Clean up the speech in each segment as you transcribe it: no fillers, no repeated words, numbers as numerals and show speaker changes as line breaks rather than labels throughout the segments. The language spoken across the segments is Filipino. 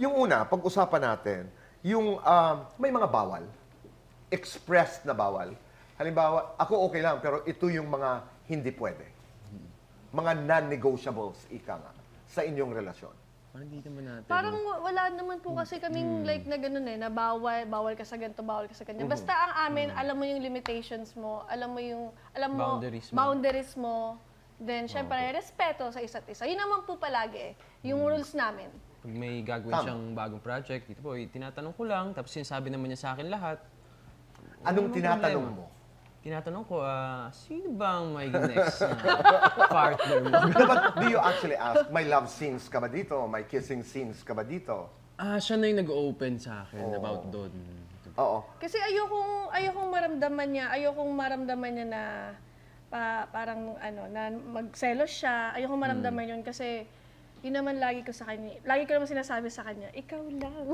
Yung una, pag-usapan natin, yung may mga bawal. Expressed na bawal. Halimbawa, ako okay lang, pero ito yung mga hindi pwede. Mga non-negotiables, ika nga, sa inyong relasyon.
Parang hindi naman natin.
Parang wala naman po kasi kaming like na ganun na bawal ka sa ganito, bawal ka sa ganyan. Basta ang amin, alam mo yung limitations mo, alam mo boundaries mo. Then, syempre, respeto sa isa't isa. Yun naman po palagi yung rules namin.
Pag may gagawin siyang bagong project, dito po, tinatanong ko lang, tapos sinasabi naman niya sa akin lahat.
Anong
Walang
tinatanong
problema.
mo?
Tinatanong ko, sino bang magiging next na partner mo?
But do you actually ask, may love scenes ka ba dito? May kissing scenes ka ba dito?
Siya na yung nag-open sa akin about doon.
Oo.
Kasi ayokong maramdaman niya na parang na magselos siya. Ayokong maramdaman yun kasi yun naman lagi ko naman sinasabi sa kanya, ikaw lang.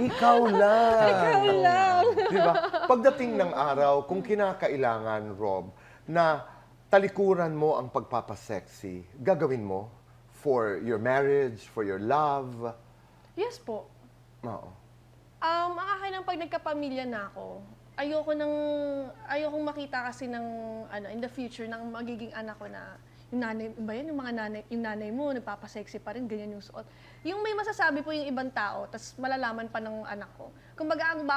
Ikaw lang.
Ikaw lang.
Diba? Pagdating ng araw, kung kinakailangan, Rob, na talikuran mo ang pagpapasexy, gagawin mo for your marriage, for your love.
Yes po.
Oo.
Ang akin ng pag nagkapamilya na ako, ayokong makita kasi in the future ng magiging anak ko na yung nanay, iba yan, yung nanay mo, nagpapasexy pa rin, ganyan yung suot. Yung may masasabi po yung ibang tao, tas malalaman pa ng anak ko. Kumbaga, ang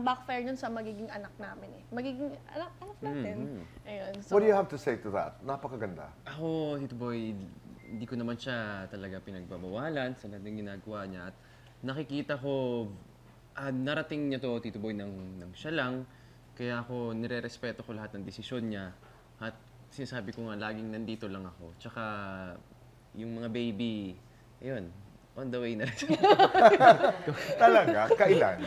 backfire nun sa magiging anak namin eh. Magiging anak natin. Ayun. So,
What do you have to say to that? Napakaganda.
Ako, Tito Boy, hindi ko naman siya talaga pinagbabawalan sa lahat ng ginagawa niya. At nakikita ko, narating niya to, Tito Boy, ng siya lang. Kaya ako, nire-respeto ko lahat ng desisyon niya. At sinasabi ko nga, laging nandito lang ako. Tsaka, yung mga baby, ayun, on the way na.
Talaga? Kailan?